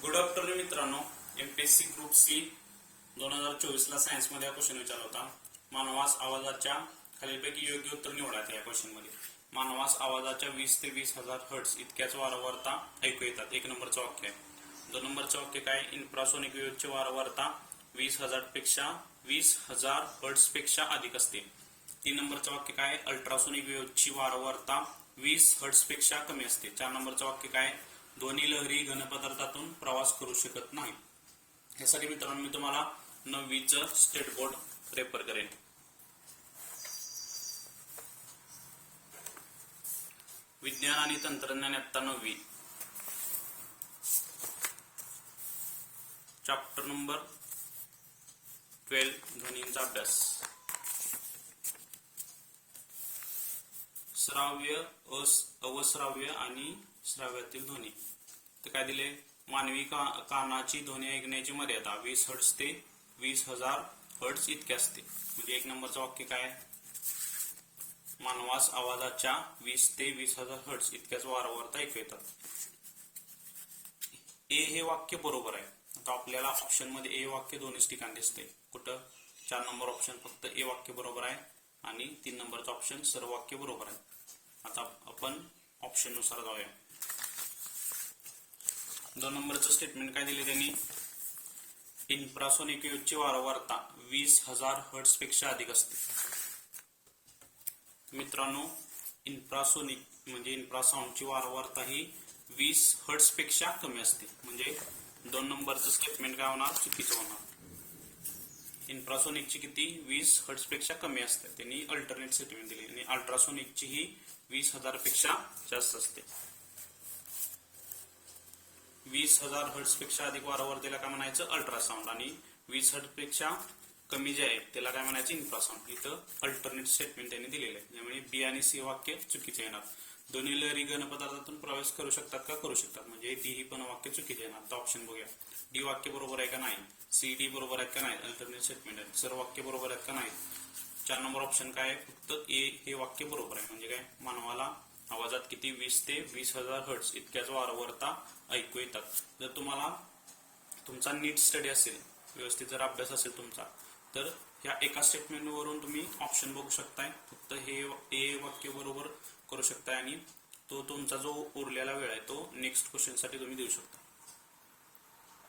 Good afternoon मित्रांनो, MPSC group C 2024 ला science मध्ये हा क्वेश्चन विचारला होता. मानवास आवाजाच्या खालीलपैकी योग्य उत्तर निवडा. या क्वेश्चन मध्ये मानवास आवाजाच्या 20 ते 20,000 हर्ट्झ इतक्याच वारंवारता ऐकू येतात. 1 नंबरचं वाक्य आहे. 2 नंबरचं वाक्य काय? इन्फ्रासोनिक वेव्हची वारंवारता 20,000 हर्ट्झ पेक्षा अधिक असते. 3 नंबरचं वाक्य काय? अल्ट्रासोनिक वेव्हची वारंवारता 20 हर्ट्झ पेक्षा कमी असते. 4 नंबरचं वाक्य काय? ध्वनी लहरी घनपदार्थातून प्रवास करू शकत नाही. यासाठी मित्रांनो मी तुम्हाला 9वीचं स्टेट बोर्ड रेफर करेन. विज्ञान आणि तंत्रज्ञान इयत्ता 9वी, चॅप्टर नंबर 12, ध्वनींचा अभ्यास. श्राव्य, अवश्राव्य आणि श्राव्यातील ध्वनी. तर काय दिले? मानवी कानाची ध्वनी ऐकण्याची मर्यादा 20 हर्ट्झ ते 20,000 हर्ट्झ इतके असते. म्हणजे 1 नंबरचं वाक्य काय? मानवास आवाजाच्या 20 ते 20,000 हर्ट्झ इतक्याच वारंवारता ऐकू येतात. ए हे वाक्य बरोबर आहे. आता आपल्याला ऑप्शन मध्ये ए वाक्य दोन्हीच ठिकाणी दिसते. कुठं? 4 नंबर ऑप्शन फक्त ए वाक्य बरोबर आहे आणि 3 नंबरचं ऑप्शन सर्व वाक्य बरोबर आहे. आता आपण ऑप्शन नुसार जाऊया. 2 नंबरचं स्टेटमेंट काय दिले त्यांनी? इन्फ्रासोनिक वेव्हची वारंवारता 20,000 हर्ट्झ पेक्षा अधिक असते. मित्रांनो, इन्फ्रासोनिक म्हणजे इन्फ्रासाउंडची वारंवारता ही 20 हर्ट्झ पेक्षा कमी असते. म्हणजे 2 नंबरचं स्टेटमेंट काय होणार? चुकीचं होणार. इन्फ्रासोनिकची किती? 20 हर्ट्झ पेक्षा कमी असते. त्यांनी अल्टरनेट स्टेटमेंट दिली. आणि अल्ट्रासोनिकची ही 20,000 पेक्षा जास्त असते. 20,000 हर्ट्झ पेक्षा अधिक वारंवारतेला काय म्हणायचं? अल्ट्रासाउंड. आणि 20 हर्ट्झ पेक्षा कमी जे आहे त्याला काय म्हणायचं? इन्फ्रासाउंड. इथं अल्टरनेट स्टेटमेंट त्यांनी दिलेलं आहे. त्यामुळे बी आणि सी वाक्य चुकीचे येणार. दोन्ही लहरी घनपदार्थातून प्रवेश करू शकतात का? करू शकतात. म्हणजे डी ही पण वाक्य चुकीचे येणार. तर ऑप्शन बघूया. डी वाक्य बरोबर आहे का नाही? सी डी बरोबर आहेत का नाही? अल्टरनेट स्टेटमेंट आहे. सर्व वाक्य बरोबर आहेत का नाही? 4 नंबर ऑप्शन काय आहे? फक्त ए हे वाक्य बरोबर आहे. म्हणजे काय? मानवाला आवाजात किती? 20 ते 20,000 हर्ट्झ इतक्याच वारंवारता ऐकू येतात. जर तुम्हाला तुमचा नीट स्टडी असेल, व्यवस्थित जर अभ्यास असेल तुमचा, तर ह्या एका स्टेटमेंट वरून तुम्ही ऑप्शन बघू शकताय. फक्त हे ए वाक्य बरोबर करू शकताय आणि तो तुमचा जो उरलेला वेळ आहे तो नेक्स्ट क्वेश्चन साठी तुम्ही देऊ शकता.